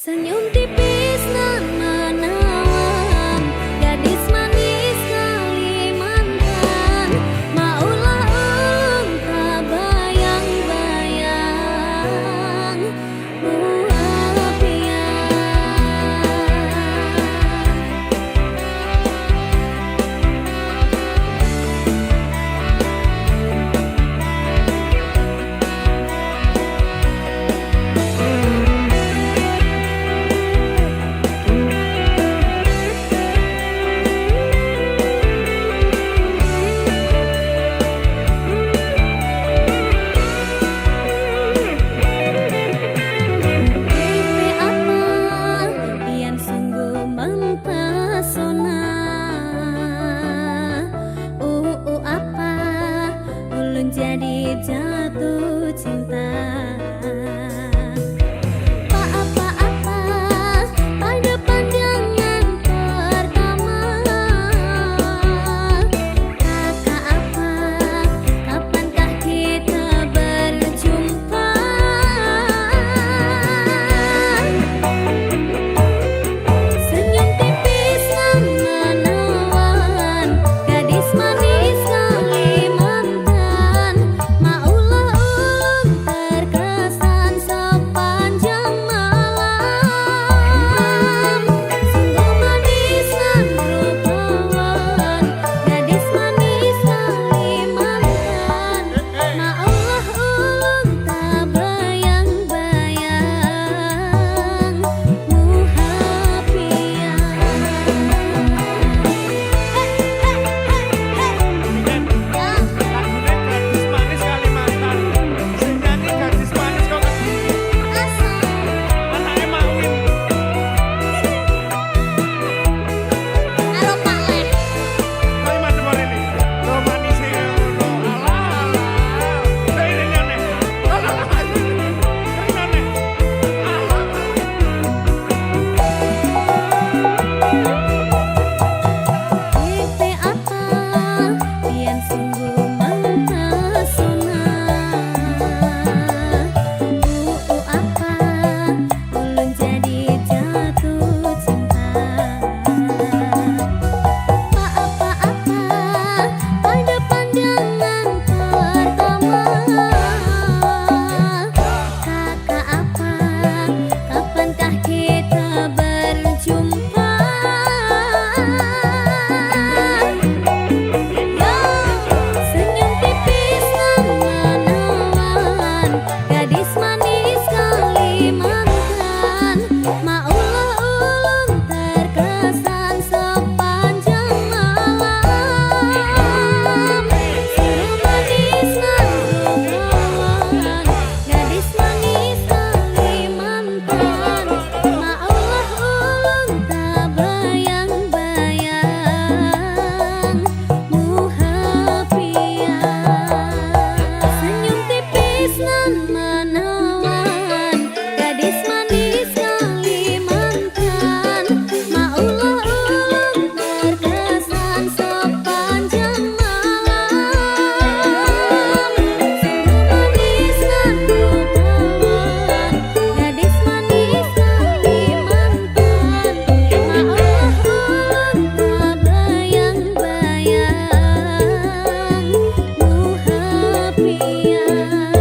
Senyum tipis nan menawan, gadis manis Kalimantan. Maulah ulun tak bayang-bayang buah jadi jatuh cinta. Apa-apa pada pandangan pertama. Kakak apa, kapankah kita berjumpa? Senyum tipis nan menawan, gadis manis Kalimantan. Maulah ulun terkesan sepanjang malam. Sungguh manis nan rupawan, gadis manis Kalimantan. Maulah ulun tak bayang-bayang muhapian. Gadis manis Kalimantan, sing nyanyi gadis manis kok anake Mawin. Halo Pak Leh. Kali madem ora ini. Lo manis e ngono. Alah. Saya nyane. Alah. Nyane. Bete apa pian sungguh mempesona. Apa ulun jadi jatuh cinta. Apa-apa pada pandangan pertama. Kakak apa, kapankah kita berjumpa? Senyum tipis nan menawan, gadis manis Kalimantan. Maulah ulun terkesan sepanjang malam. Sungguh manis nan rupawan, gadis manis Kalimantan. Maulah ulun tak bayang-bayang muhapian. Senyum tipis nan menawan, gadis manis Kalimantan. Maulah ulun terkesan sepanjang malam. Sungguh manis nan rupawan, gadis manis Kalimantan. Maulah ulun tak bayang-bayang muhapian.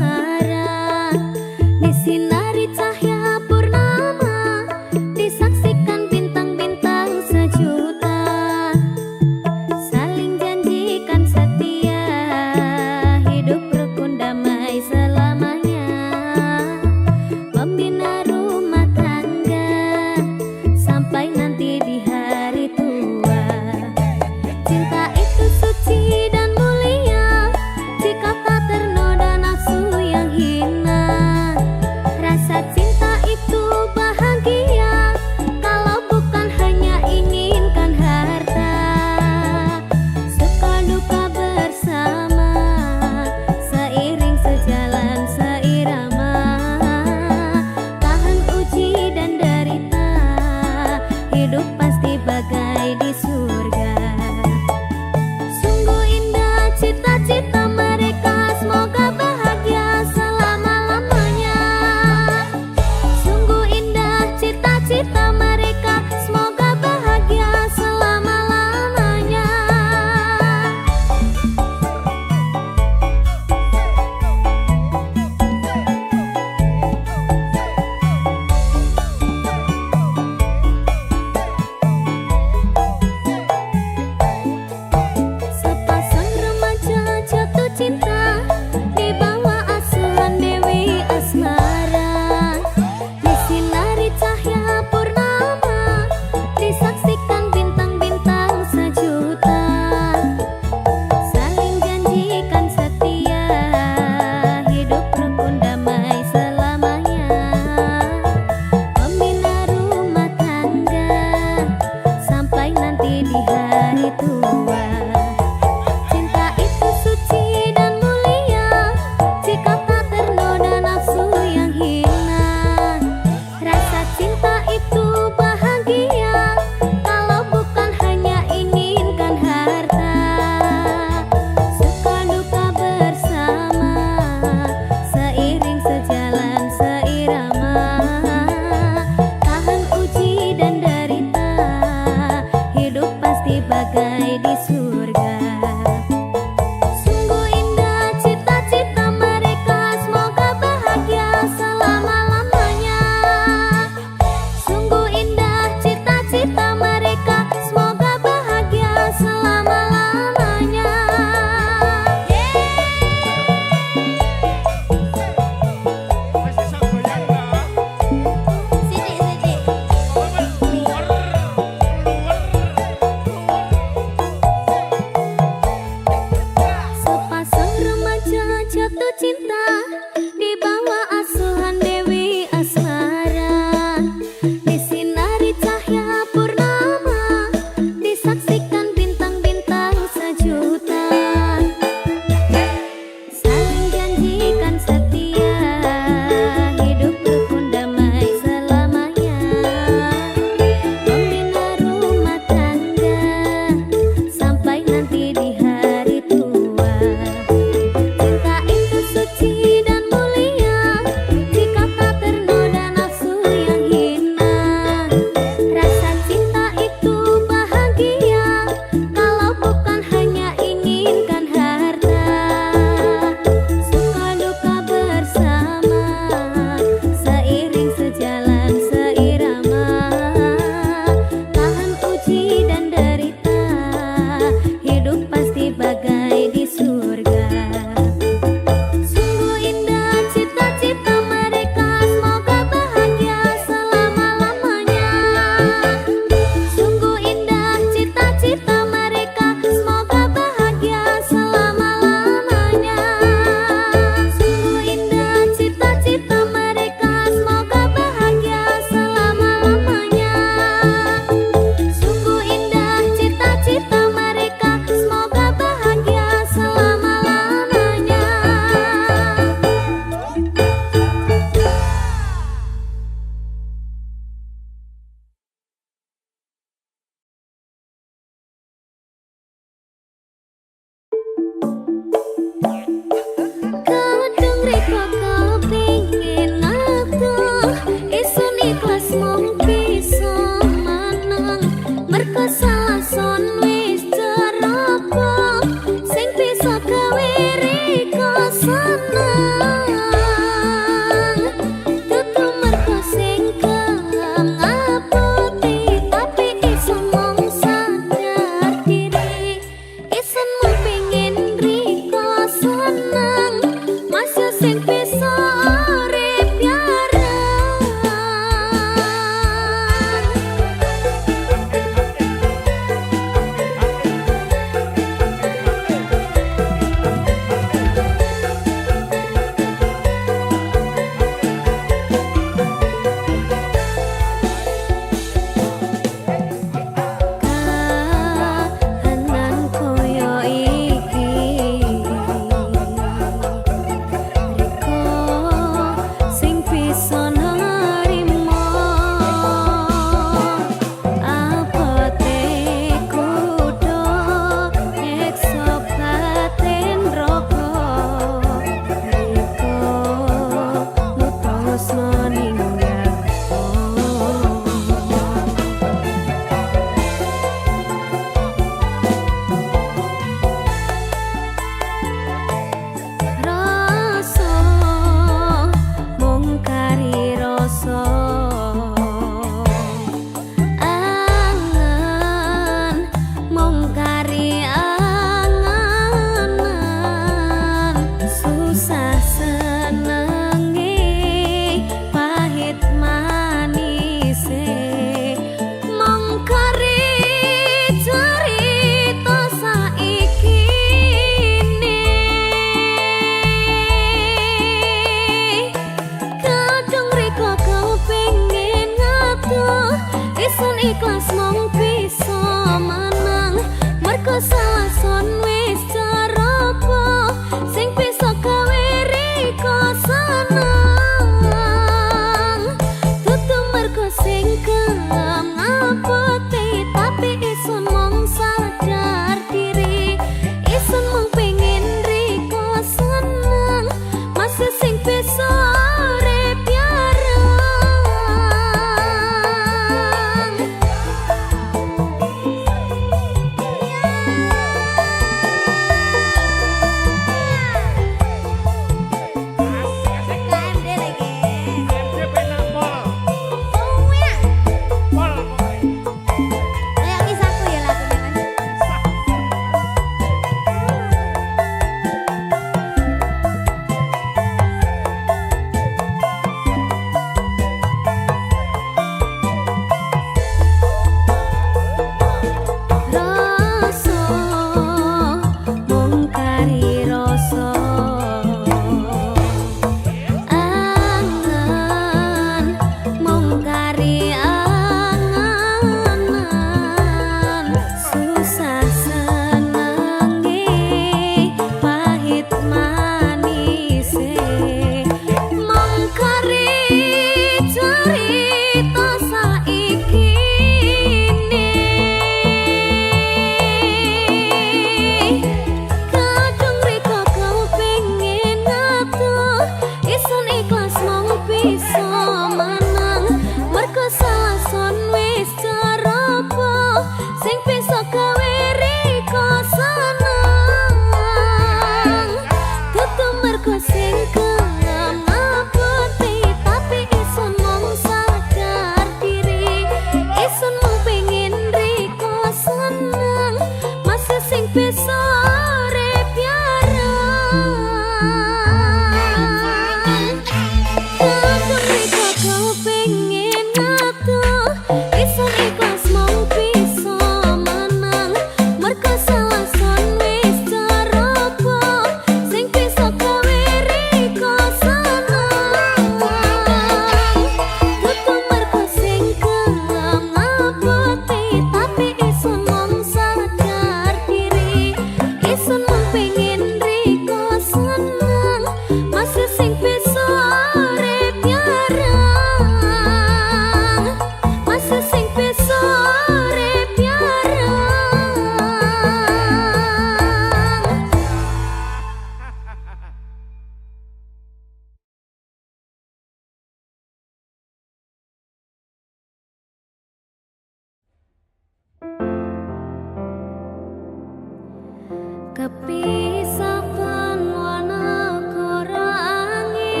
Nepi saben wanagara angin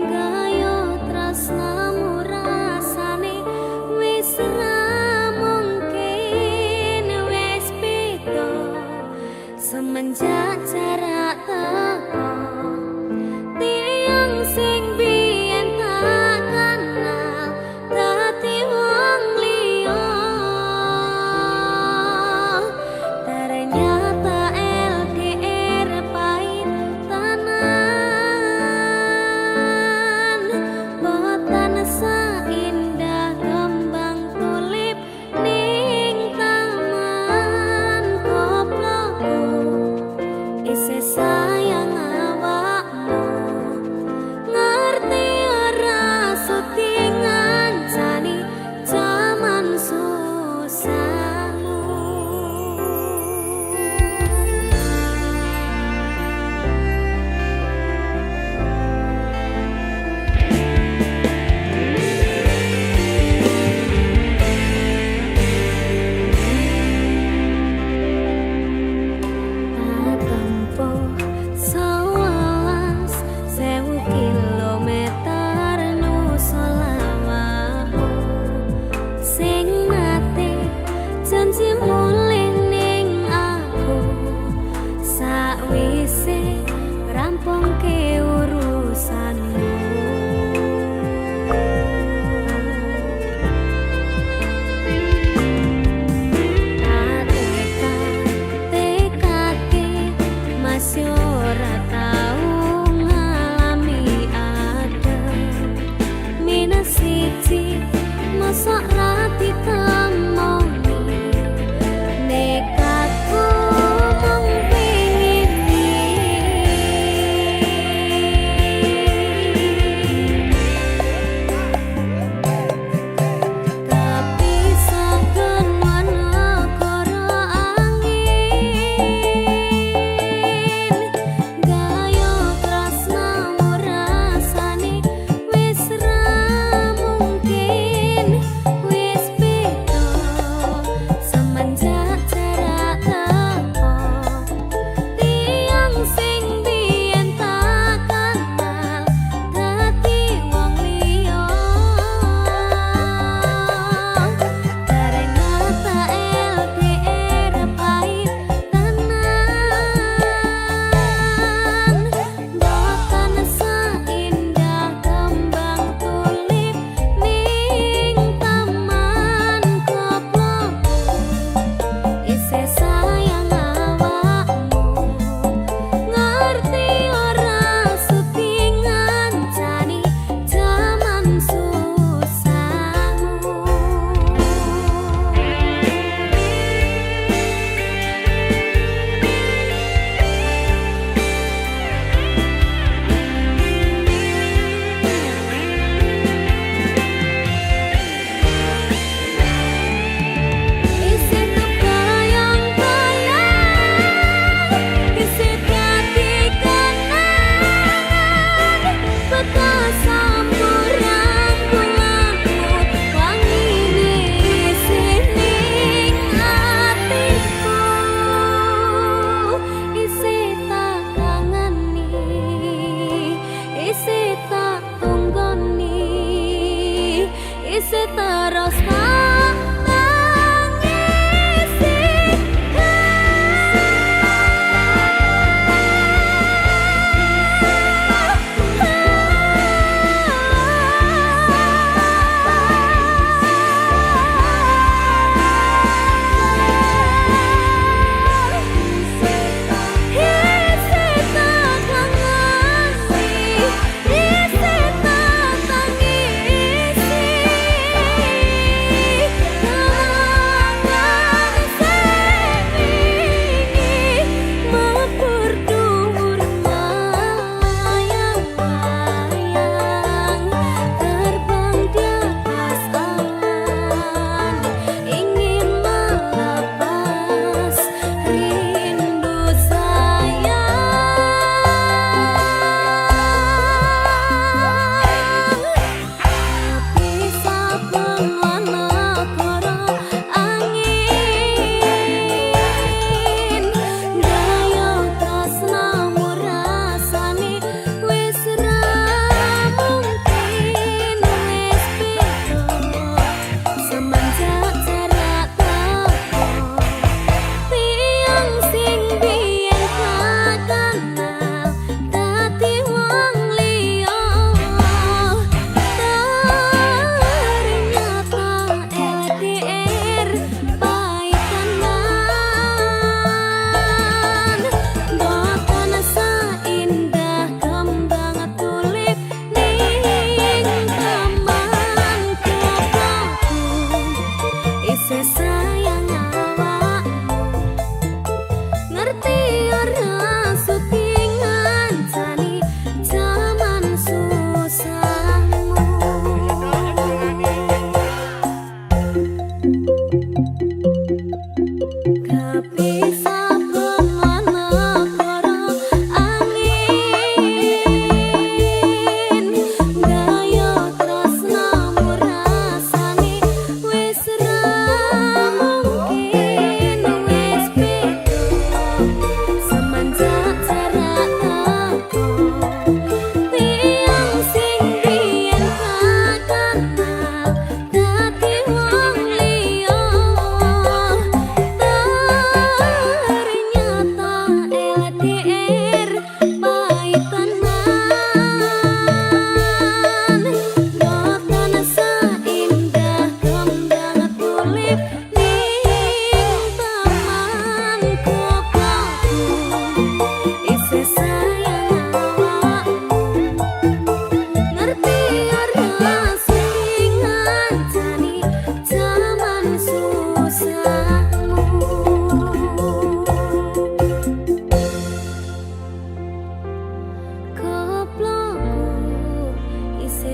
gayo tresnamu rasane wis ra mungkin wis beda semenjak jarak teko tiang sing biyen tak kenal dadi wong liya ternyata LDR pahit tenan boten seindah kembang tulip ning taman koplokku isih sayang awakmu ngerti ora suti ngancani jaman susahmu. Tempuh 11.000 kilometer nusa lawaku sing nate janji mulih ning aku sakwise rampungke urusanmu. Tekake masih ora tau ngalami adem minus siji mosok ra ditemoni nekatku mung pengin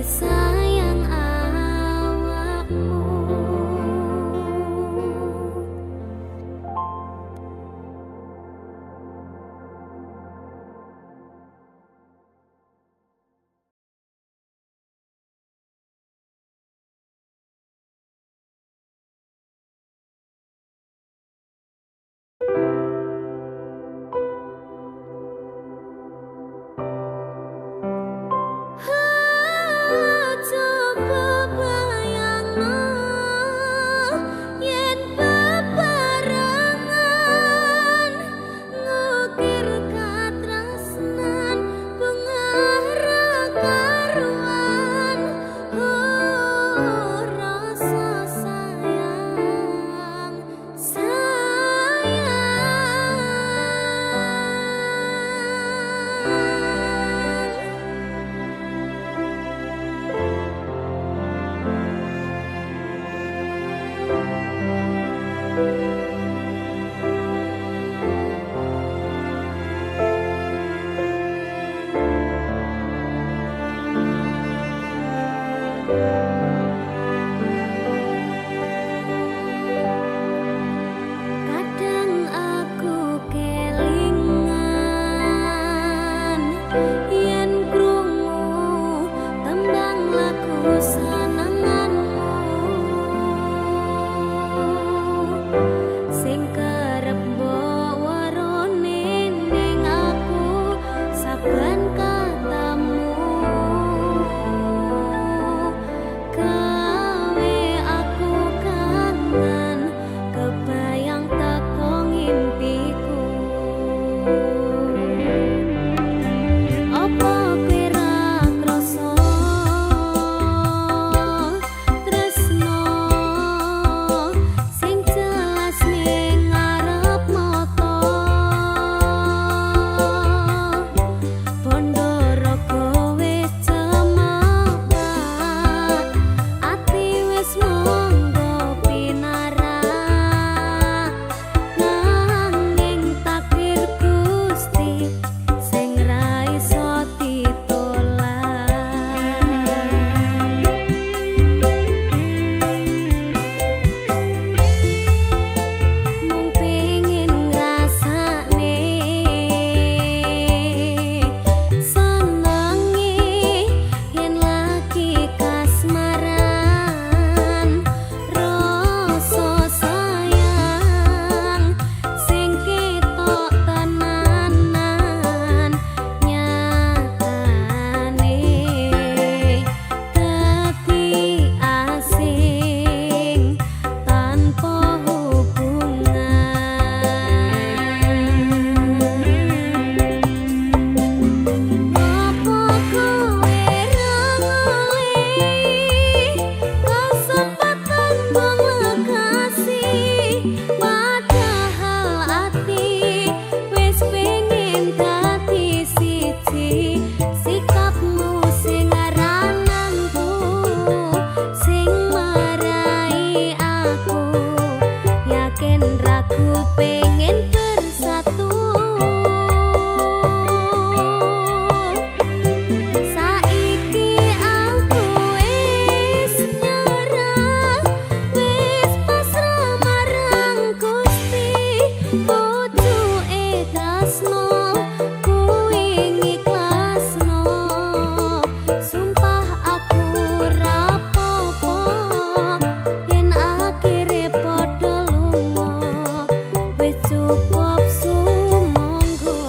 sayang awakmu. Coba bayangno yen bebarengan ngukir katresnan bungara karuan rasa sayang kadang aku kelingan yen krungu tembang lagu senenganmu sing kerep mbok warone ning aku saben katamu gawe aku kangen kebayang teko ngimpiku. Apa kira krasa tresno sing jelas ning ngarep mata bondo raga wis cemepat ati wis monggo pinarah nanging takdir Gusti sing ra iso ditolak. Mung pengin ngrasakne senenge yen lagi kasmaran rasa sayang sing ketok tenanan nyatane dadi asing tanpa hubungan. Apa kowe ra ngalih kesempatan mengekasi padahal ati wis pengen dadi siji sikapmu sing arananku sing marai aku yakin ragu pengen bersatu. Saiki aku wis nyerah wis pasrah marang Gusti pucuke tresno kuwi ngiklasno sumpah aku ra apa-apa yen akhire padha lunga wis cukup sumangga.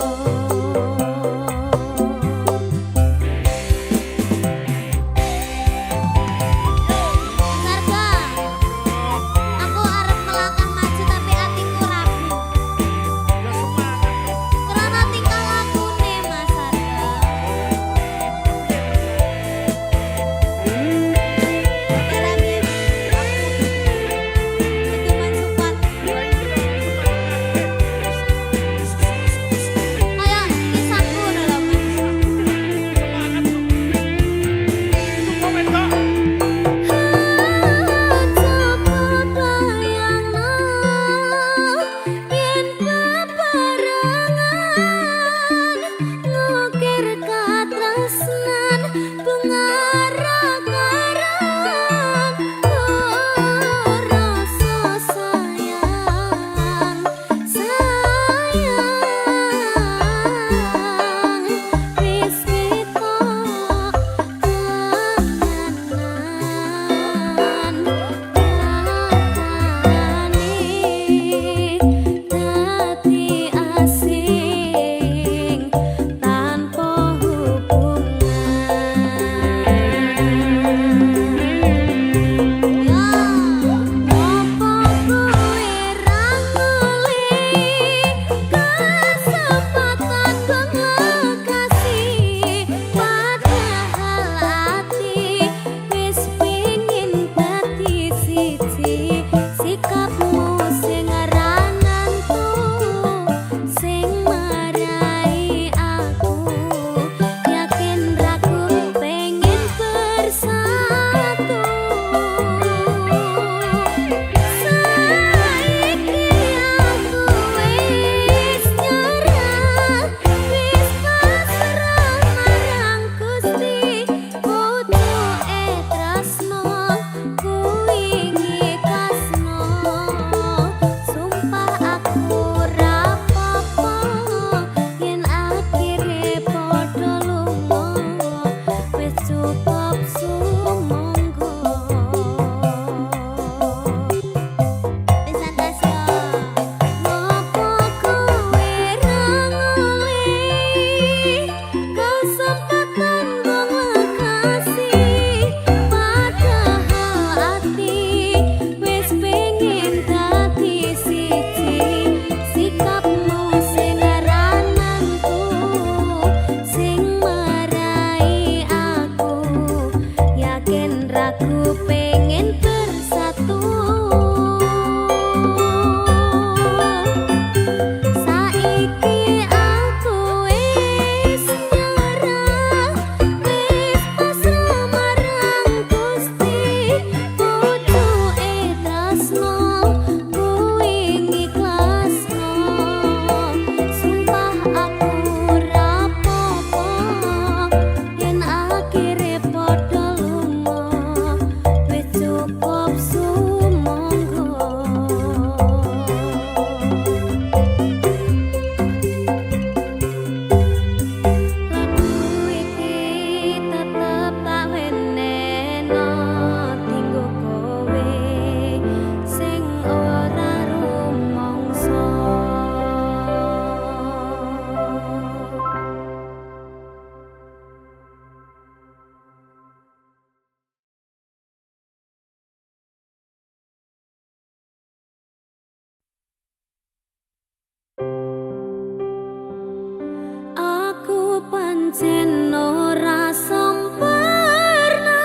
pancen ora sempurna,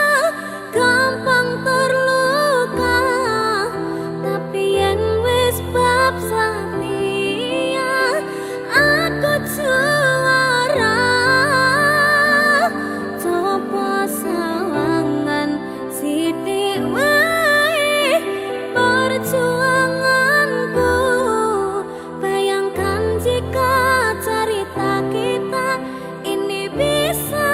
gampang terluka. Tapi yen wis bab setia, aku juara. Coba sawangan sithik wae perjuanganku. Bayangkan jika cerita kita ini bisa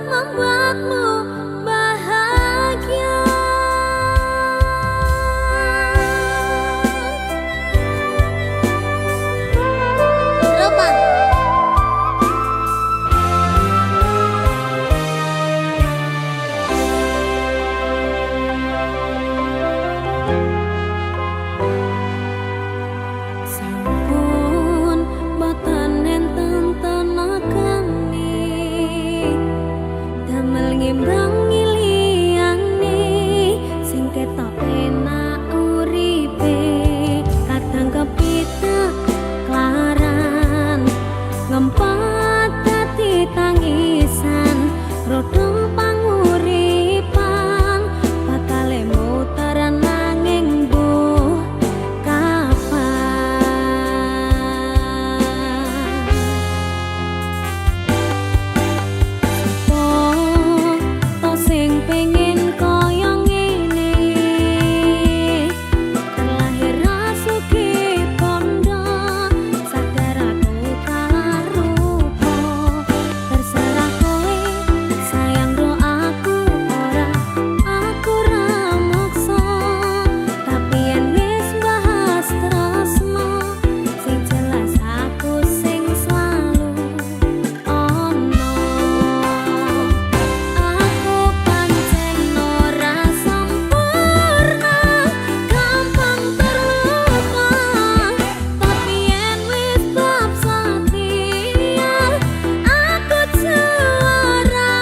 membuatmu bahagia. Roman. Sampun boten enten tenagane, damel ngimbangi liyane, sing ketok enak uripe. Kadang kepitek klaran, ngempet dadi tangisan, rodong panguripan bakale muter nanging mbuh kapan. To sing pengen kaya ngene, terlahir rasuki pondo, sadar aku kalah rupa. Terserah kowe sayang ro aku ora, aku ra maksa. Tapi yen wis bahas tresno, sing jelas aku sing selalu ono. Aku pancen ora sempurna, gampang terluka. Tapi yen wis bab setia, aku juara.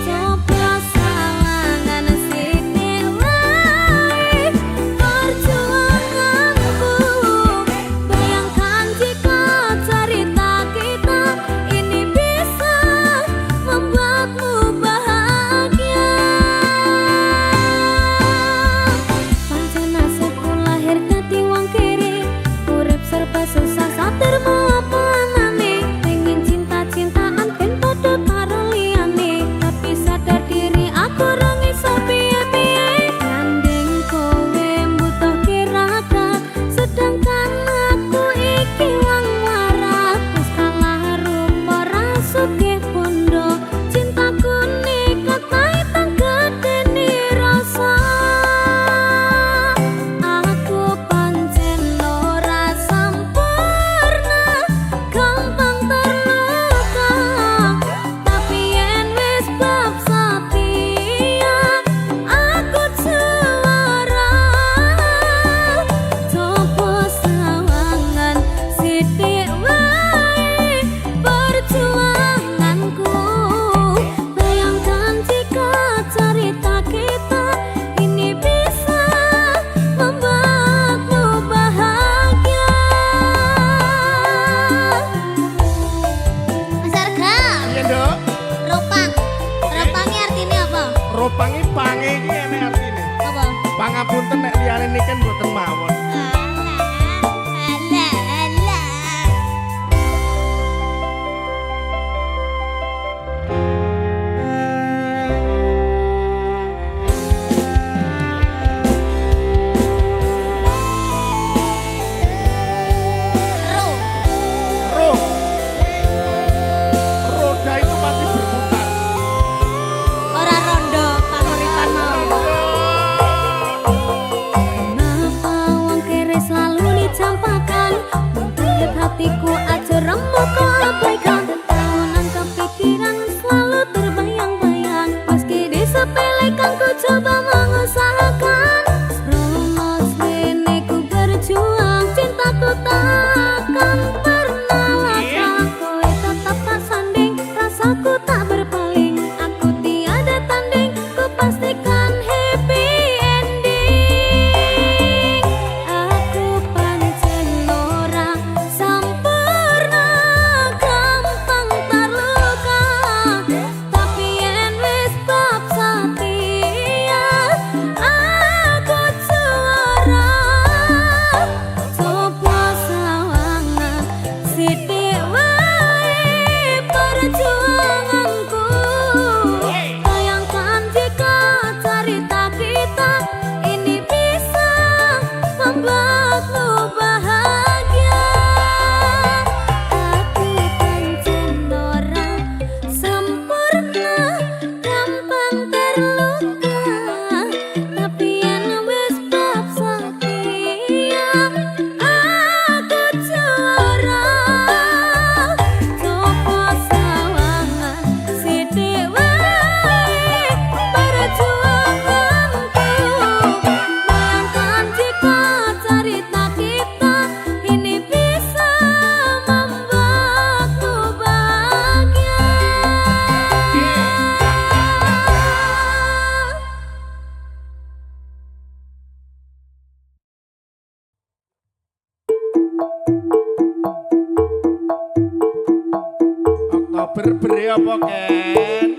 Coba sawangan sithik wae perjuanganku. Bayangkan jika cerita kita ini bisa membuatmu bahagia. Pancen nasibku lahir dadi wong kiri, urip serba susah satermu apa anane. Pengen cinta-cintaan ben padha karo liyane, tapi sadar diri aku ora iso piye-piye. Gandeng kowe mbutuhke raka, sedangkan aku iki wong waras. Wis kalah rupa rasuke pondo, cintaku nikat kaitan gedene rasa. Aku pancen ora sempurna, gampang terluka. Tapi yen wis bab setia, aku juara. Coba sawangan sithik wae perjuanganku. Bayangkan jika cerita kita ini bisa membuatmu bahagia. Mas Arga, Iya, Nduk. ropang. Ropangnya artinya apa? Ropangi pange iki enek artine. Apa? Pangapunten nek liyane niken mboten mawon. Alah, alah. Ro. Roh. Roda itu pasti berputar. Ora rondo panguripan mau. Kenapa wong berberi apa Ken?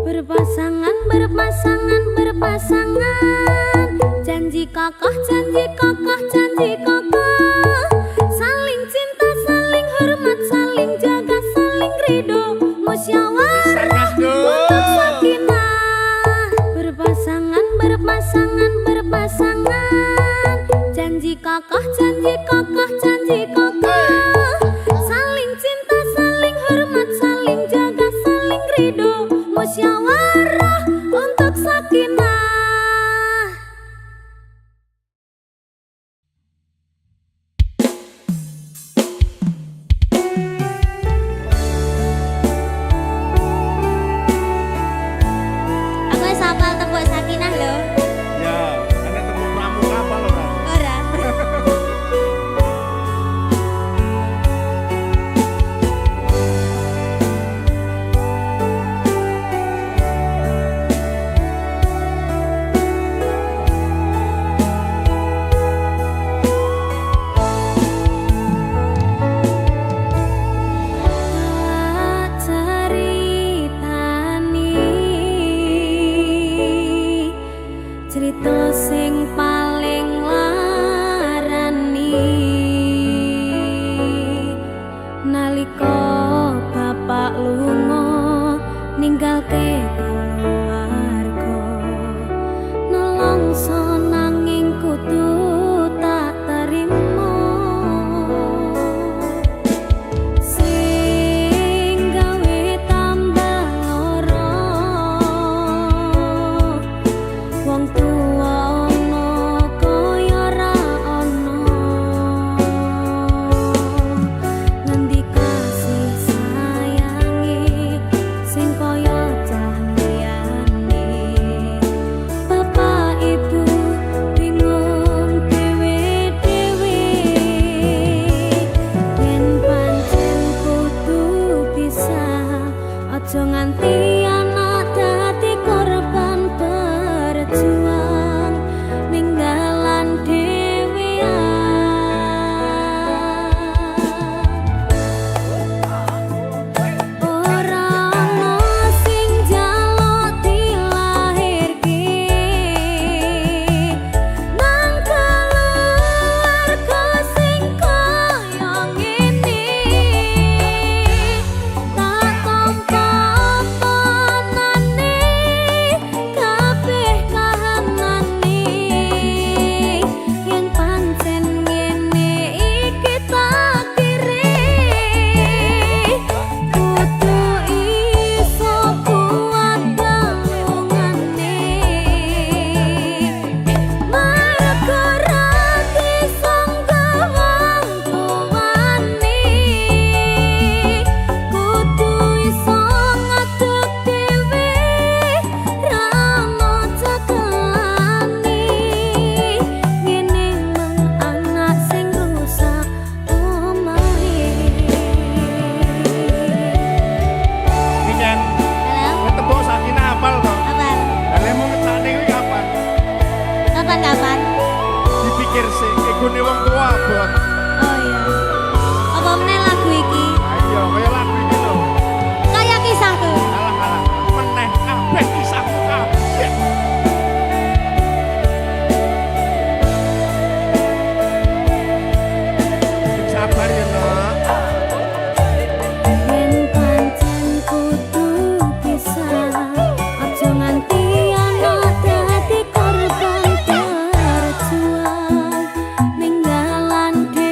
Berpasangan, berpasangan, berpasangan. Janji kokoh, janji kokoh, janji kokoh. Saling cinta, saling hormat, saling jaga, saling ridho, musyawarah untuk sakinah. Berpasangan, berpasangan, berpasangan. Janji kokoh, janji kokoh, janji kokoh. Saling cinta, saling hormat, saling jaga, saling ridho, musyawarah untuk sakinah. Aku wis hafal tembok sakinah lho. Ya, ana temu pramuka apa lho ora? Ora. Cerita sing paling larani nalika bapak lunga ninggalke keluarga nelongso nanging kudu tak terima sing gawe tambah lara wong tuwa ono kaya ra ono ngendi kasih sayangi sing kaya cah liyane bapak ibu bingung dhewe-dhewe yen pancen kudu pisah aja nganti anak dadi korban berjuang ninggalan dhewean ora ana sing njaluk dilahirke nang keluarga sing kaya ngene tak tampa panane kabeh kahanane yen pancen ngene iki takdire kudu iso kuat dalungane mergo ra disanggawan tuwane kudu iso ngadeg dhewe ra ono cekelane ngene men anak sing rusak omahe. Iki Ken, Halo, tembok sakinah apal to? kapan? Lah lemu ngecane kuwi kapan? Kapan? Dipikir sih, egone wong tua abot. Oh iya. Apa meneh lagu iki? Ayo, kaya lagu iki lho. Kayak kisahku. Alah, meneh kabeh kisahmu kabeh. Sabar ya, Nak. Yen pancen kudu pisah, aja nganti anak dadi korban berjuang ninggalan dhewe.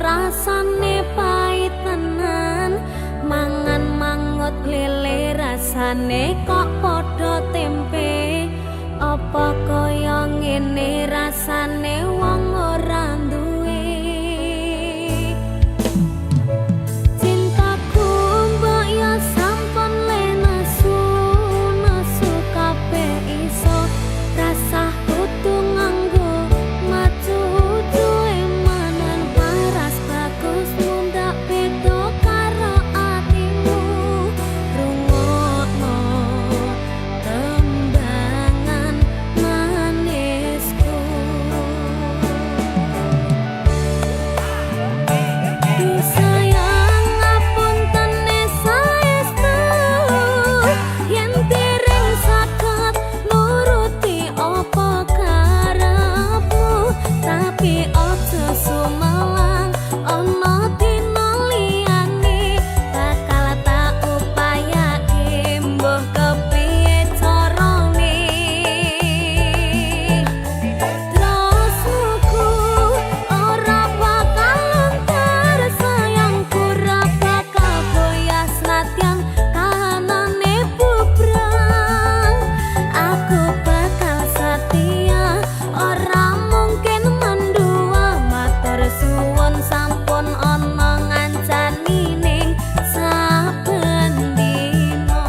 rasane pahit tenan mangan mangut lele rasane kok padha tempe apa kaya ngene rasane wong ora duwe cintaku mbok ya sampun lenesu nesu kabeh iso rasah kudu nganggo macu duwe manan paras bagus mundak beda karo atimu rungokno tembangan manisku Duh sayang ngapunten saestu yen dereng saged nuruti apa karepmu tapi aja sumelang ana dina liyane bakal tak upayake mbuh kepiye carane Tresnaku ora bakal luntur sayangku ora bakal goyah senadyan kahanane bubrang aku bakal setia ora mungkin mendua matur suwun sampun ana ngancani ning saben dina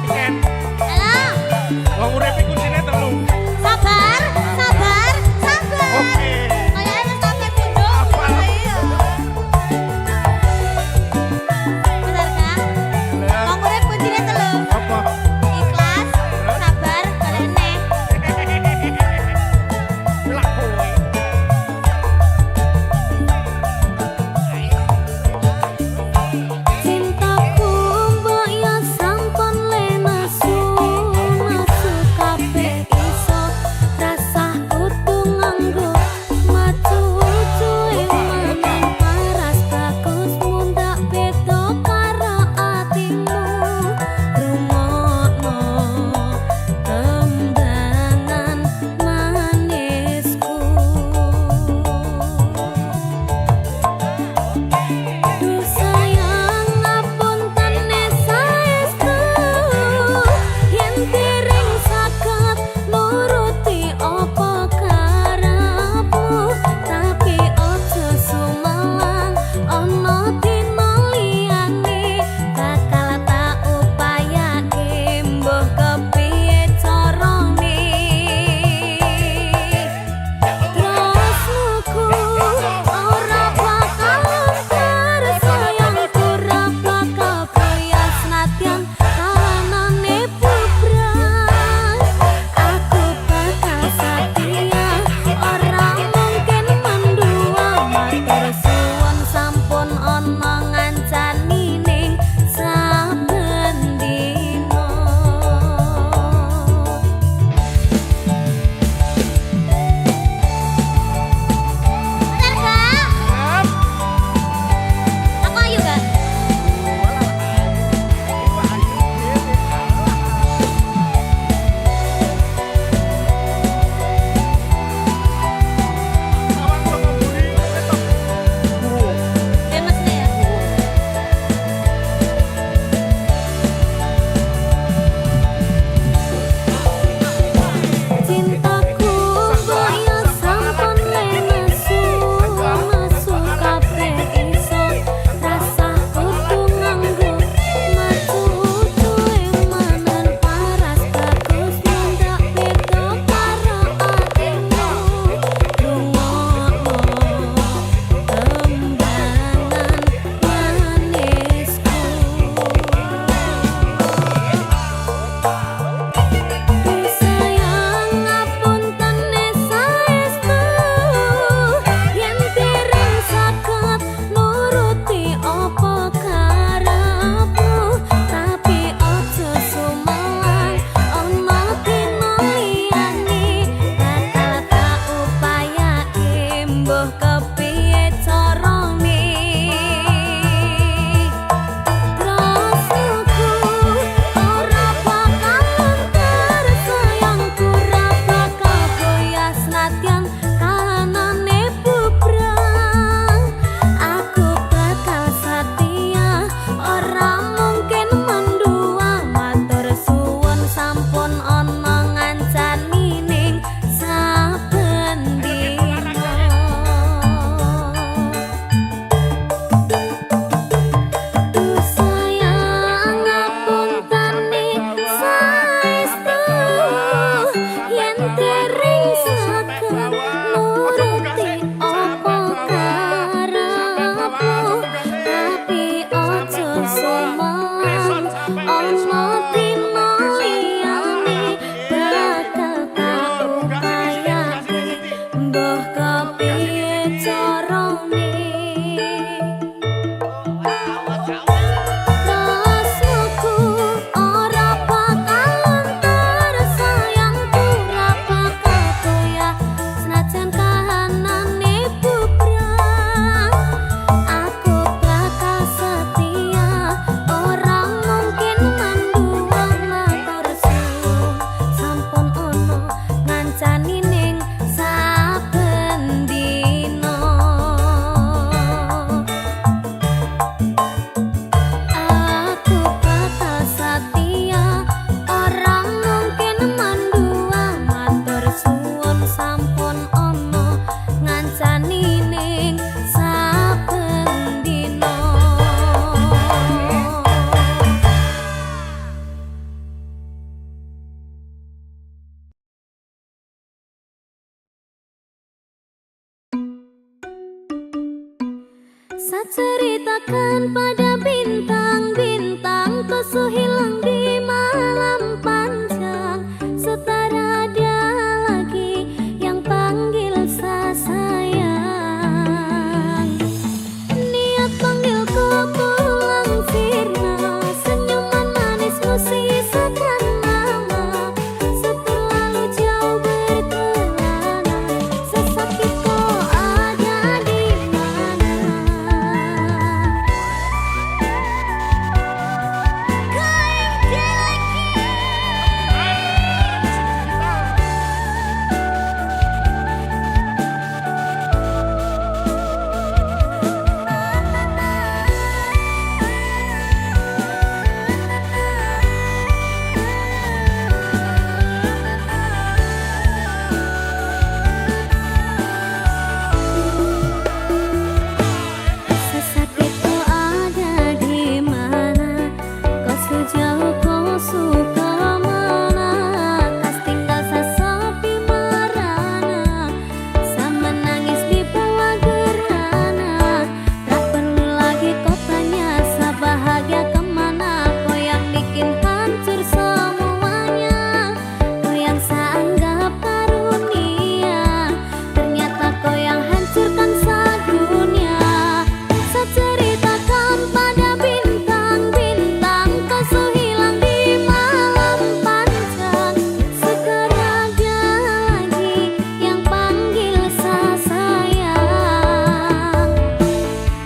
Ken, Halo wong urip iku kuncine telu. sabar sabar sabar Oke. kaya wis sampe pundhuk Apa? iya bener kan wong urip kuncine telu Apa? ikhlas sabar golekne Lah kowe. cintaku mbok ya sampun lenesu nesu kabeh iso rasah kudu nganggo macu cuwe manan paras bagus mundak beda karo atimu rungokno tembangan manisku Duh sayang ngapunten saestu yen dereng saged nuruti apa karepmu tapi aja sumelang ana dina liyane bakal tak upayake mbuh kepiye carane Tresnaku ora bakal luntur sayangku ora bakal goyah senadyan kahanane bubrang aku bakal setia ora mungkin mendua matur suwun sampun ana ngancani ning saben dina Bener gak? Siap. Aku ayu gak? Famous ya? Cintaku kaya sampun lenesu nesu kabeh iso rasah kudu nganggo macu cuwe manan paras bagus mundak beda karo atimu rungokno tembangan manisku Duh sayang ngapunten ngancani ning saben dina. Aku bakal setia, orang mungkin mandua, matur suwun sampun ono ngancani ning saben dina. Saceritakan pada bintang-bintang, kesu hilang di malam panjang. Setara ada lagi yang panggil sayang. Niat panggilku pulang sirna, senyuman manismu sisakan nama. Seterlalu jauh berkelana, sesakit kau ada di mana. Sesakit kau ada di mana, kau sejauh kau suka mana, kas tinggal sesepi marana, sama nangis di bawah gerhana. Tak perlu lagi kau tanya sebahagia kemana, kau yang bikin hancur semuanya, kau yang seanggap karunia, ternyata kau yang hancurkan sedunia. Saceritakan pada bintang-bintang, kesu hilang di malam panjang. Segera ada lagi yang panggil sayang.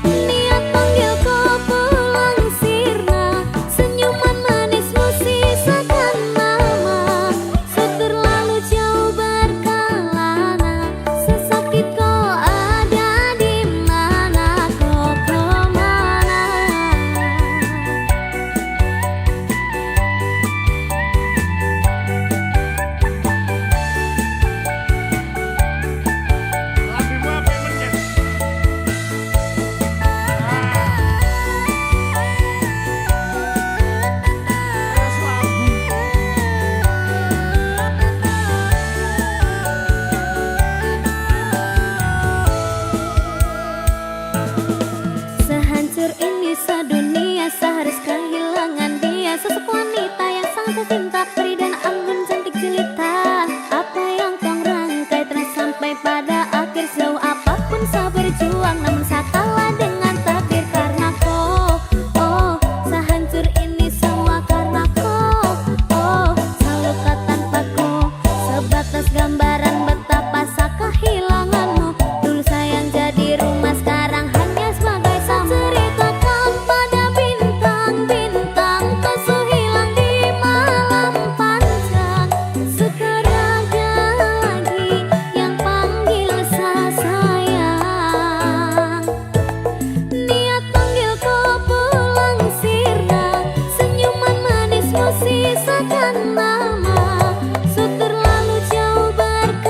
Niat panggilku pulang sirna, senyuman manismu sisakan nama. Seterlalu jauh berkelana, sesakit kau ada di mana, kau kemana. Labimu apa yang menjadi? Sehancur ini sedunia, seharus kehilangan dia. Sosok wanita yang sangat saya cinta, peri dan anggun cantik jelita. Apa yang kau rangkai terus sampai pada akhir. Sejauh apapun saya berjuang, namun saya kalah dengan takdir. Karena kau, oh, sehancur ini semua karena kau. Oh, selalu kau tanpa kau, sebatas gambaran betapa saya kehilanganmu. Dulu sayang jadi rumah, sekarang hanya sebagai saceritakan pada bintang-bintang, kesu hilang di malam panjang. Segera ada lagi yang panggil sayang. Niat panggilku pulang sirna, senyuman manismu sisakan nama. Seterlalu jauh berkelana,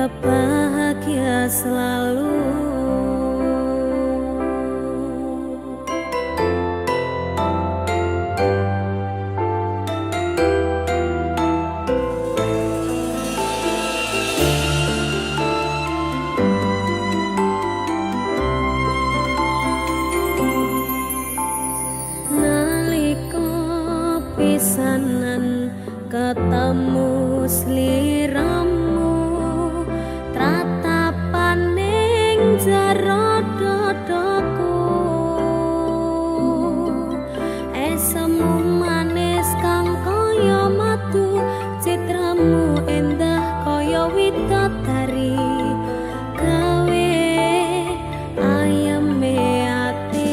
tetap bahagia selalu. Pisanan ketemu sliramu, tratapan ning jero dodoku, esemu manis kang kaya madu, citramu endah kaya widodari, gawe ayeme ati.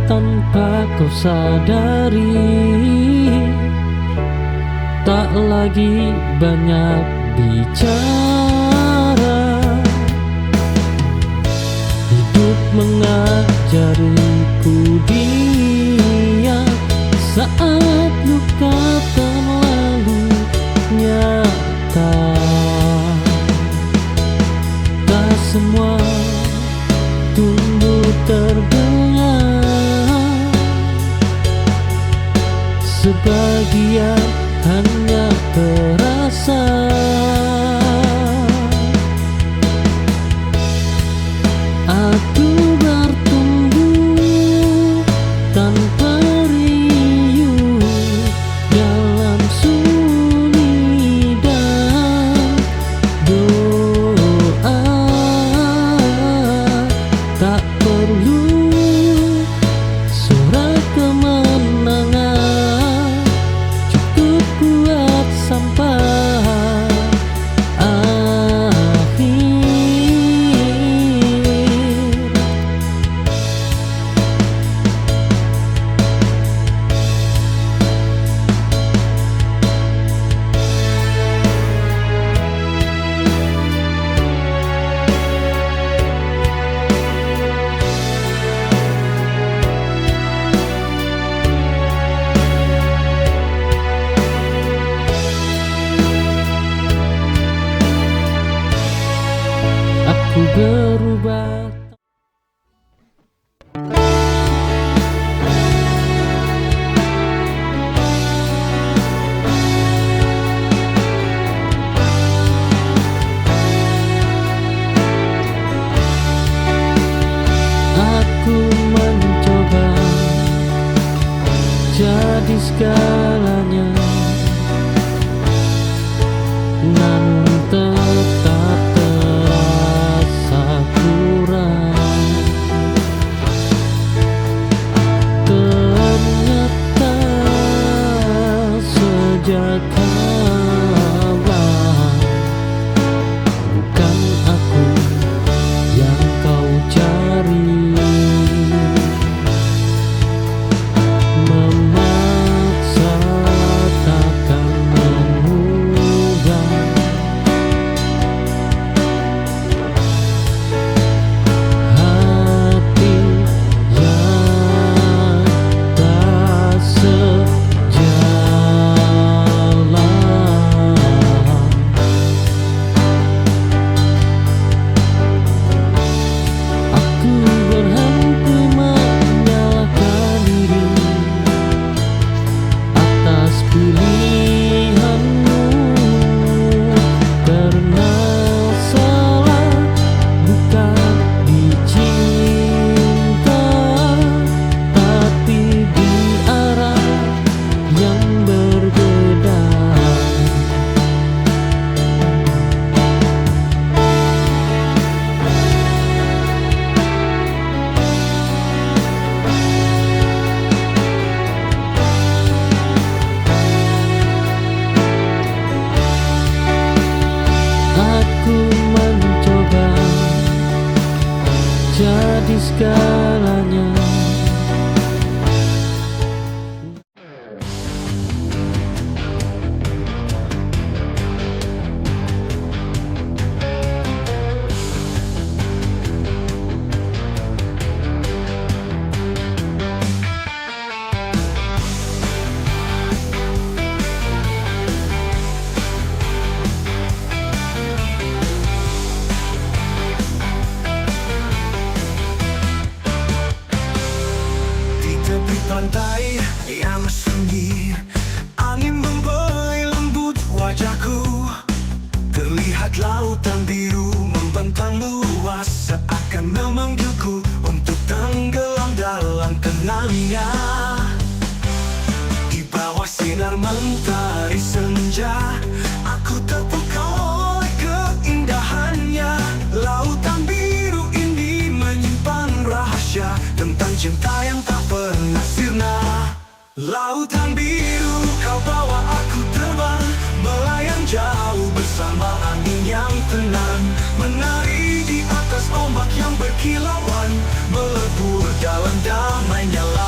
tanpa kau sadari, tak lagi banyak bicara. Hidup mengajariku dia saat luka terlalu nyata. Tak semua tumbuh terdengar, sebagian hanya terasa. Aku bertumbuh tanpa riuh dalam sunyi dan doa. Tak perlu surat kemenangan, cukup kuat sampai akhir. Aku berubah. Aku mencoba jadi segalanya, namun tetap terasa kurang. Ternyata sejak awal bukan aku yang kau cari. Memaksa takkan mengubah hati yang tak sejalan. Aku berhenti menyalahkan diri atas pilihanmu, karena salah bukan dicinta, tapi di arah yang berbeda. Aku mencoba jadi segalanya. Di tepi pantai yang sunyi, angin membelai lembut wajahku. Terlihat lautan biru membentang luas, seakan memanggilku untuk tenggelam dalam tenangnya. Di bawah sinar mentari senja, aku terpukau oleh keindahannya. Lautan biru ini menyimpan rahasia tentang cinta yang tak pernah sirna. Lautan biru, kau bawa aku terbang, melayang jauh bersama angin yang tenang. Menari di atas ombak yang berkilauan, melebur dalam damainya laut.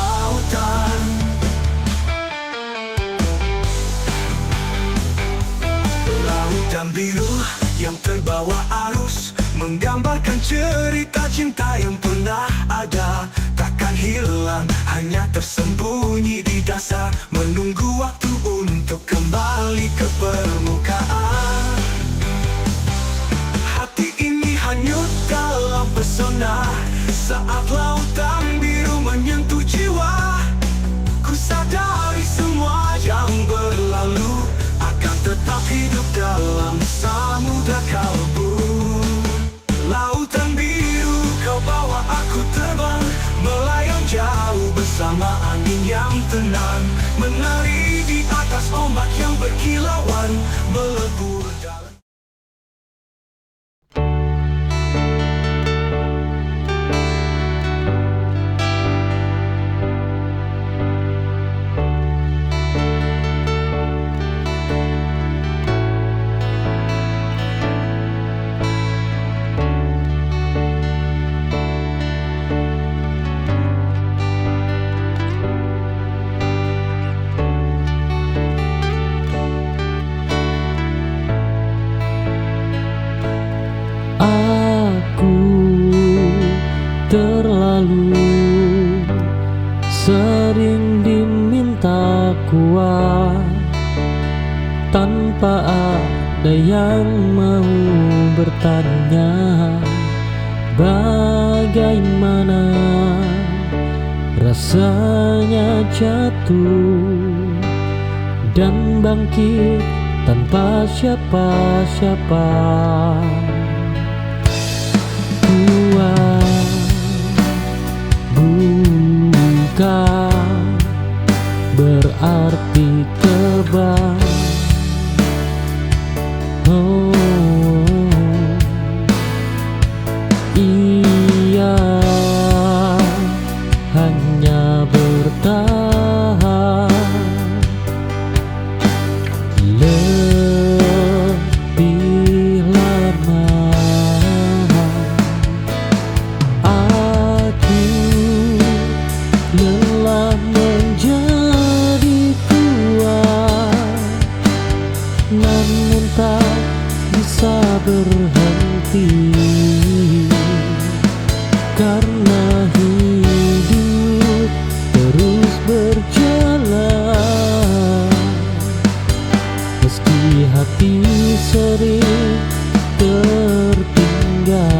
Lautan biru yang terbawa arus menggambarkan cerita cinta yang pernah ada, takkan hilang, hanya tersembunyi di dasar, menunggu waktu untuk kembali ke permukaan. Hati ini hanyut dalam pesona saat lautan biru menyentuh jiwa. Ku sadari semua yang berlalu akan tetap hidup dalam samudra kalbu. Lautan biru, kau bawa aku terbang, melayang jauh bersama angin yang tenang, menari di atas ombak yang berkilauan, melebur dalam. Aku terlalu sering diminta kuat tanpa ada yang mau bertanya bagaimana rasanya jatuh dan bangkit tanpa siapa-siapa. Kuat bukan berarti kebal. Oh, ia hanya bertahan lebih lama. Aku lelah menjadi kuat, namun tak bisa berhenti, karena hidup terus berjalan meski hati sering tertinggal.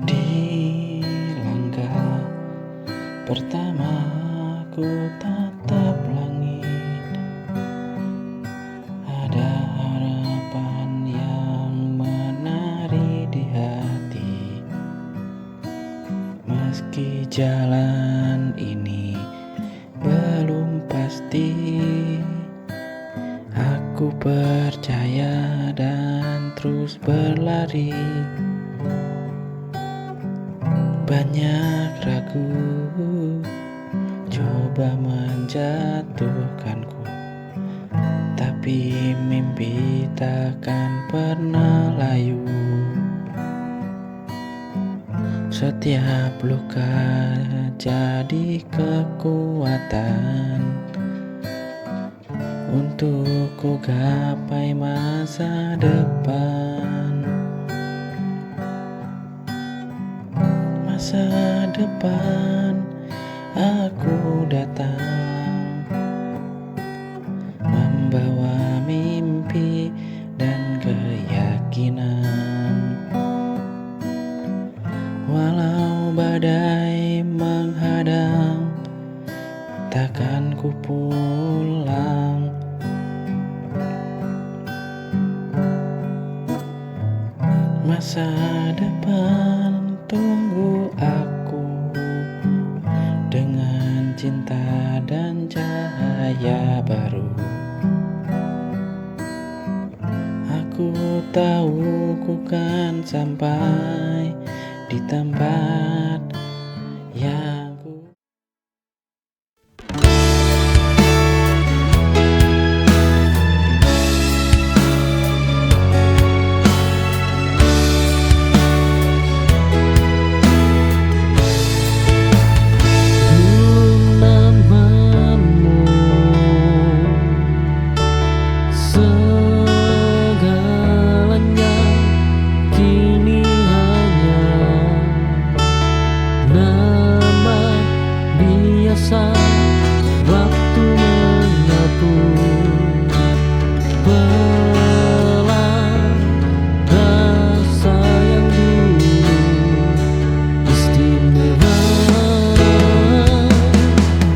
Di langkah pertama ku tatap langit, ada harapan yang menari di hati. Meski jalan ini belum pasti, aku percaya dan terus berlari. Banyak ragu coba menjatuhkanku, tapi mimpi takkan pernah layu. Setiap luka jadi kekuatan untuk ku gapai masa depan. Masa depan aku datang membawa mimpi dan keyakinan. Walau badai menghadang, takkan ku pulang. Masa depan tunggu aku dengan cinta dan cahaya baru. Aku tahu ku kan sampai di tempat yang ku biasa waktu menyapu pelan rasa yang dulu istimewa,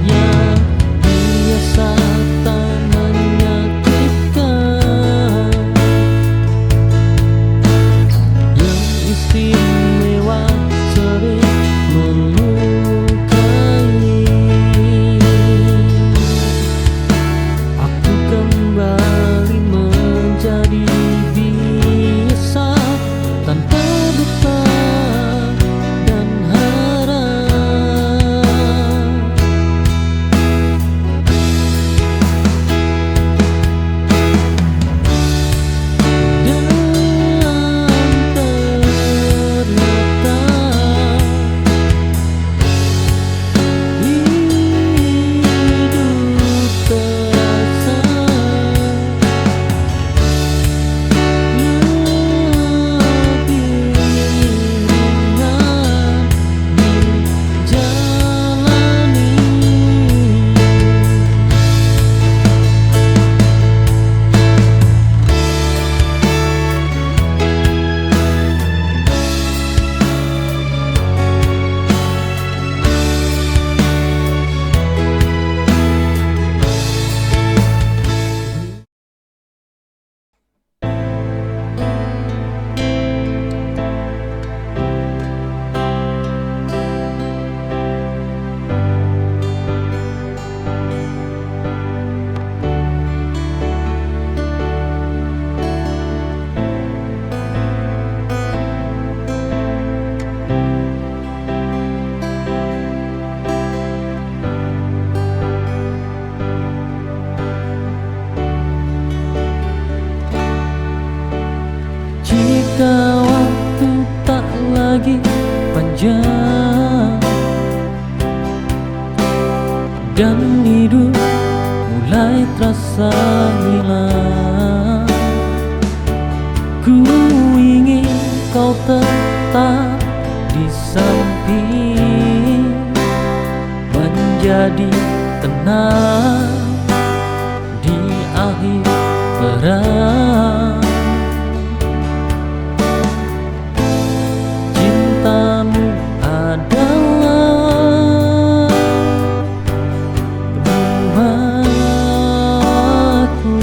yang biasa tak menyakitkan, yang istimewa sering melukai. Aku kembali menjadi biasa tanpa duka dan harap. Dan ternyata hidup terasa lebih ringan dijalani. Jika waktu tak lagi panjang dan hidup mulai terasa hilang, ku ingin kau tetap di samping, menjadi tenang di akhir perang. Cintamu adalah rumahku,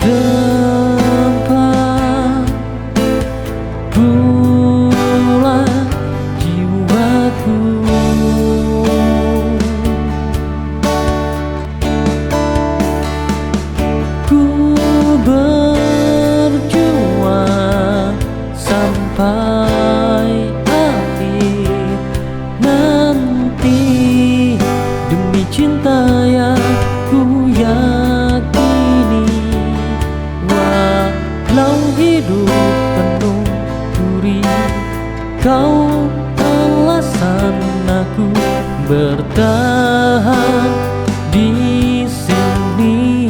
tempat pulang jiwaku. Ku berjuang sampai akhir nanti demi cinta yang ku yakini. Walau hidup penuh duri, kau alasan aku bertahan di sini.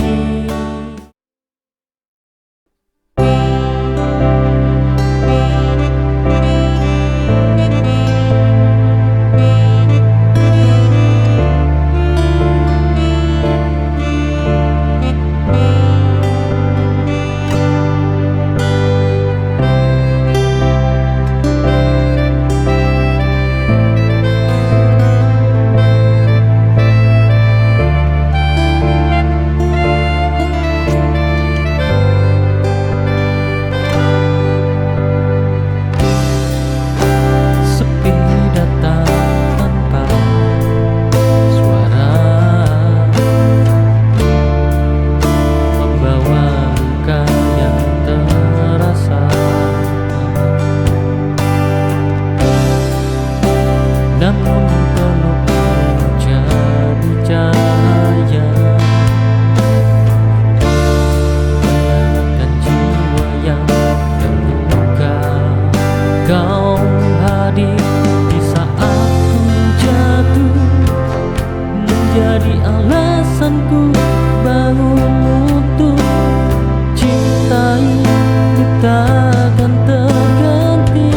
takkan terganti.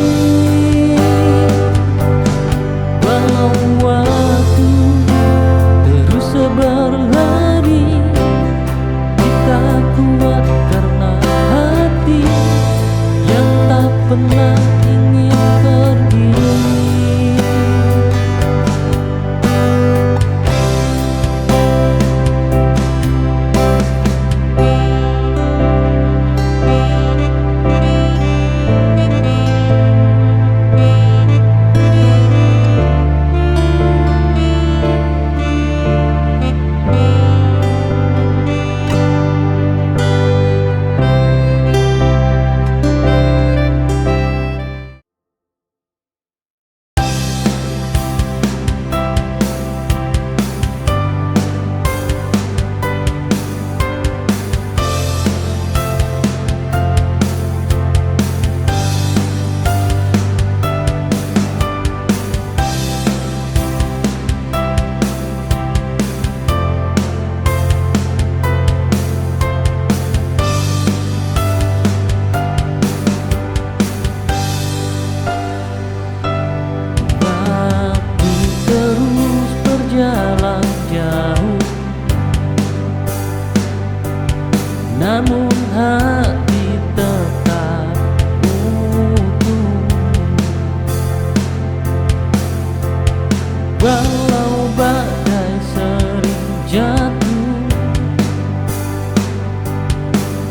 Walau badai sering jatuh,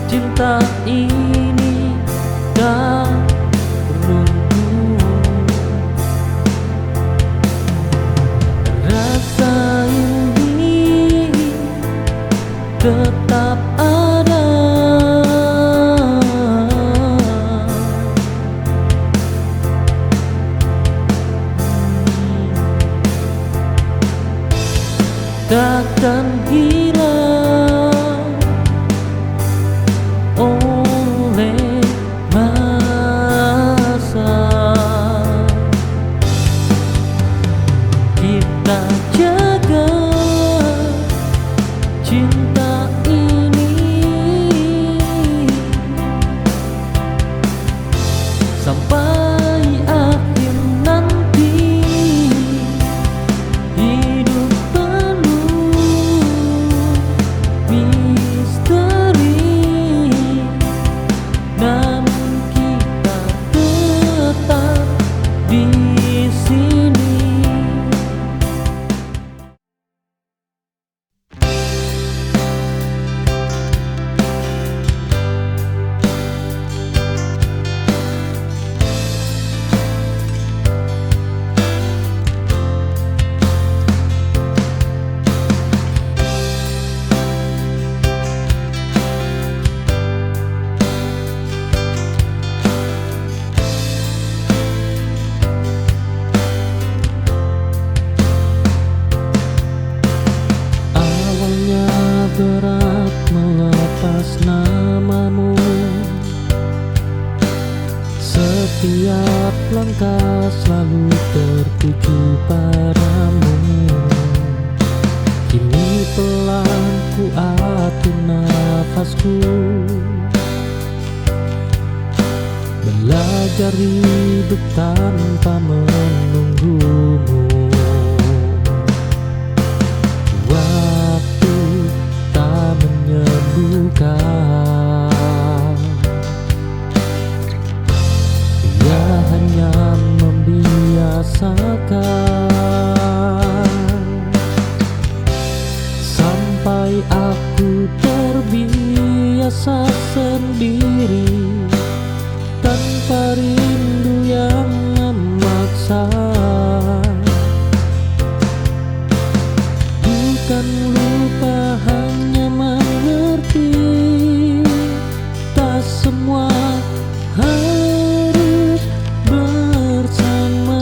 cinta ini tak runtuh. Rasa ini tetap ada. Takkan hilang oleh masa. Kita jaga cinta ini sampai akhir nanti. Hidup misteri, namun kita tetap di sini. Awalnya berat melepas namamu, setiap langkah selalu tertuju padamu. Kini pelan ku atur nafasku, belajar hidup tanpa menunggumu. Waktu tak menyembuhkan, ia hanya membiasakan. Sampai aku terbiasa sendiri tanpa rindu yang memaksa. Bukan lupa, hanya mengerti tak semua harus bersama.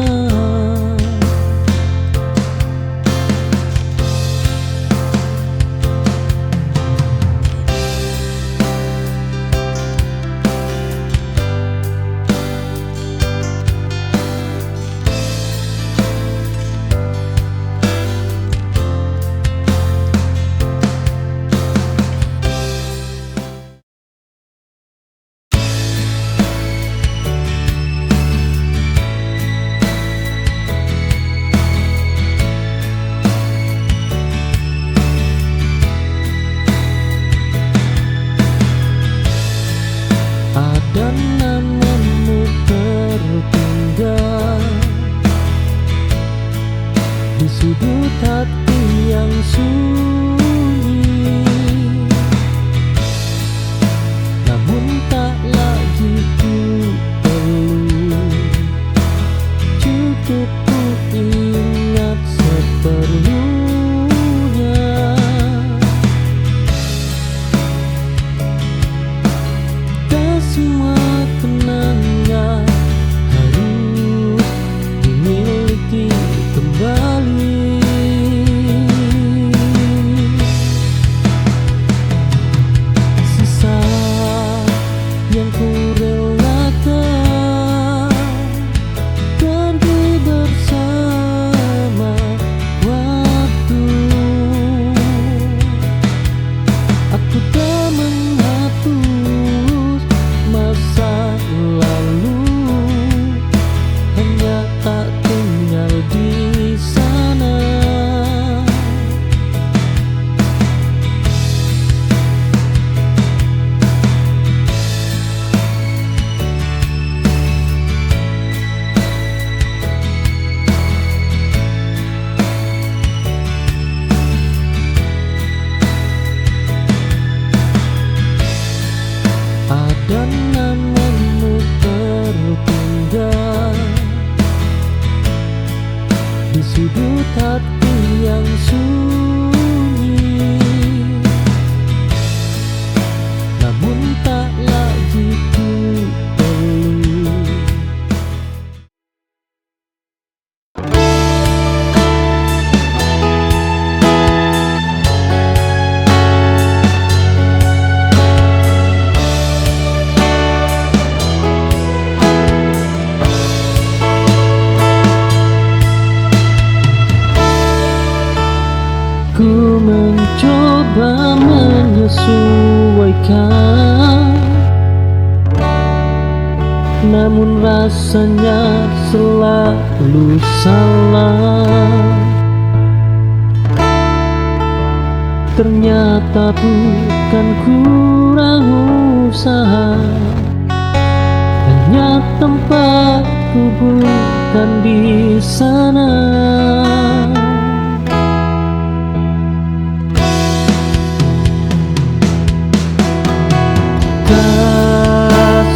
Ada namamu tertinggal di sudut hati yang sunyi, namun tak lagi ku perlu. Cukup ku ingat seperlunya. Semua kenangan harus dimiliki kembali. Sisa yang ku relakan pergi bersama. coba menyesuaikan, namun rasanya selalu salah. Ternyata bukan kurang usaha, hanya tempatku bukan di sana.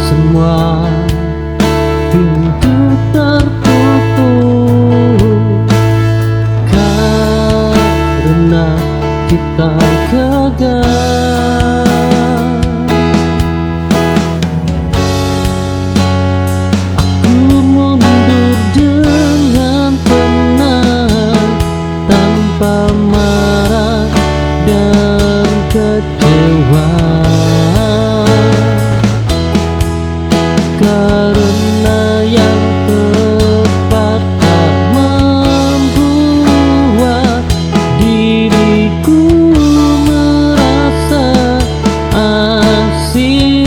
Semua pintu tertutup karena kita gagal. Aku mundur dengan tenang, tanpa marah dan kecewa. Karena yang tepat tak membuat diriku merasa asing.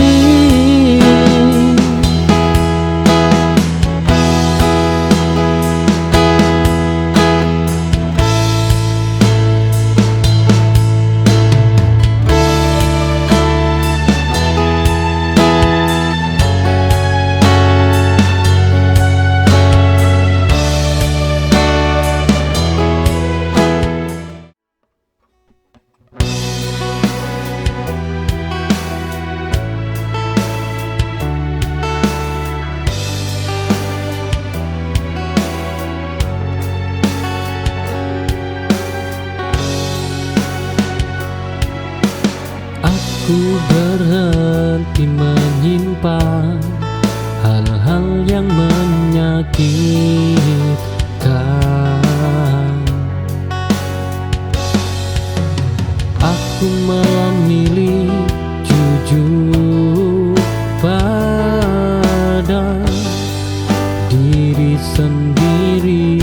Aku berhenti menyimpan hal-hal yang menyakitkan. Aku memilih jujur pada diri sendiri.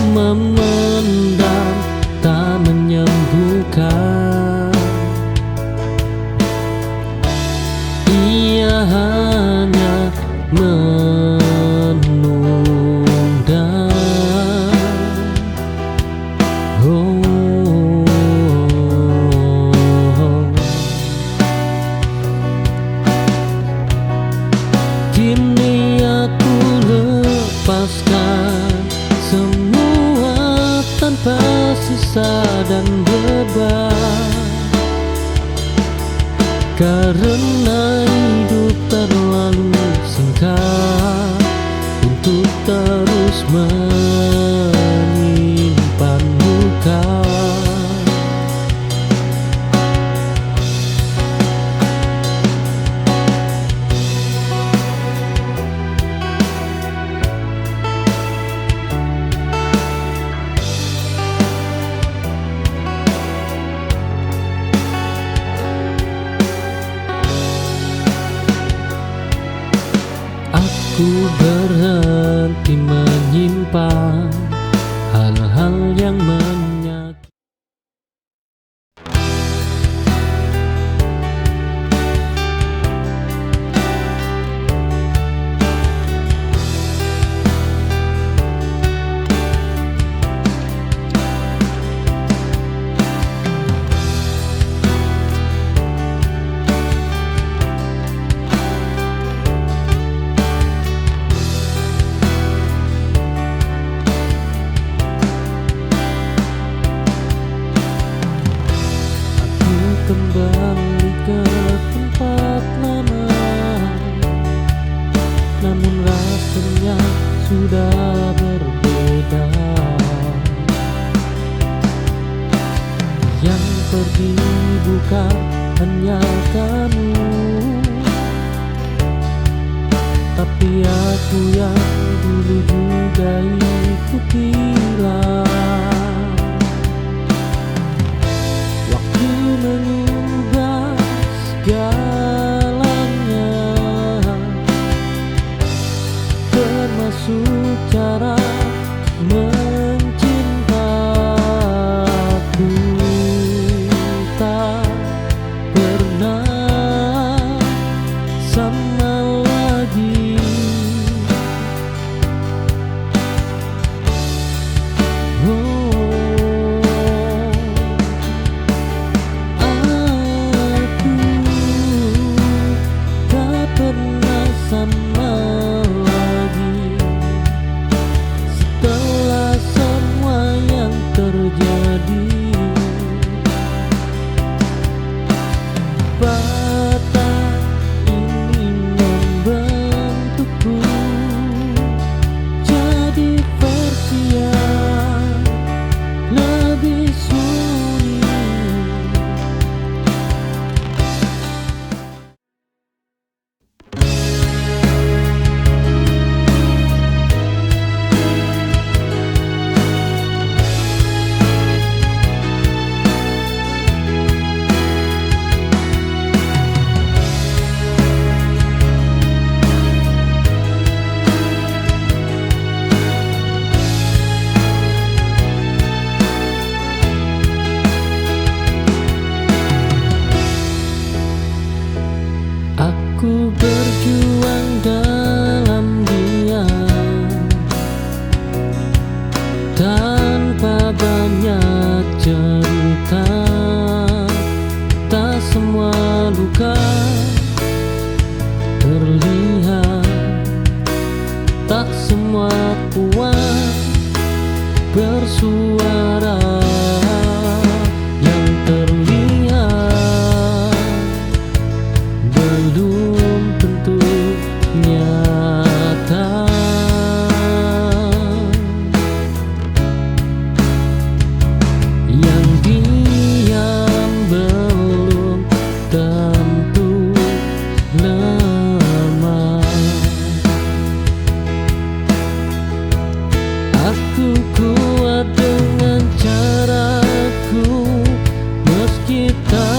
Memendam tak menyembuhkan, ia hanya menunda. Kini aku lepaskan semua tanpa sisa dan beban, karena hidup terlalu singkat untuk terus menyimpan luka. Aku berhenti menyimpan hal-hal yang menyakitkan. Kembali ke tempat lama, namun rasanya sudah berbeda. Yang pergi bukan hanya kamu, tapi aku yang dulu juga ikut hilang. Mengubah segalanya, termasuk cara Ku berjuang dalam diam tanpa banyak cerita. Tak semua luka terlihat, tak semua kuat bersuara. Yang terlihat belum tentu nyata. Yang diam belum tentu lemah. Aku kuat dengan caraku, meski tak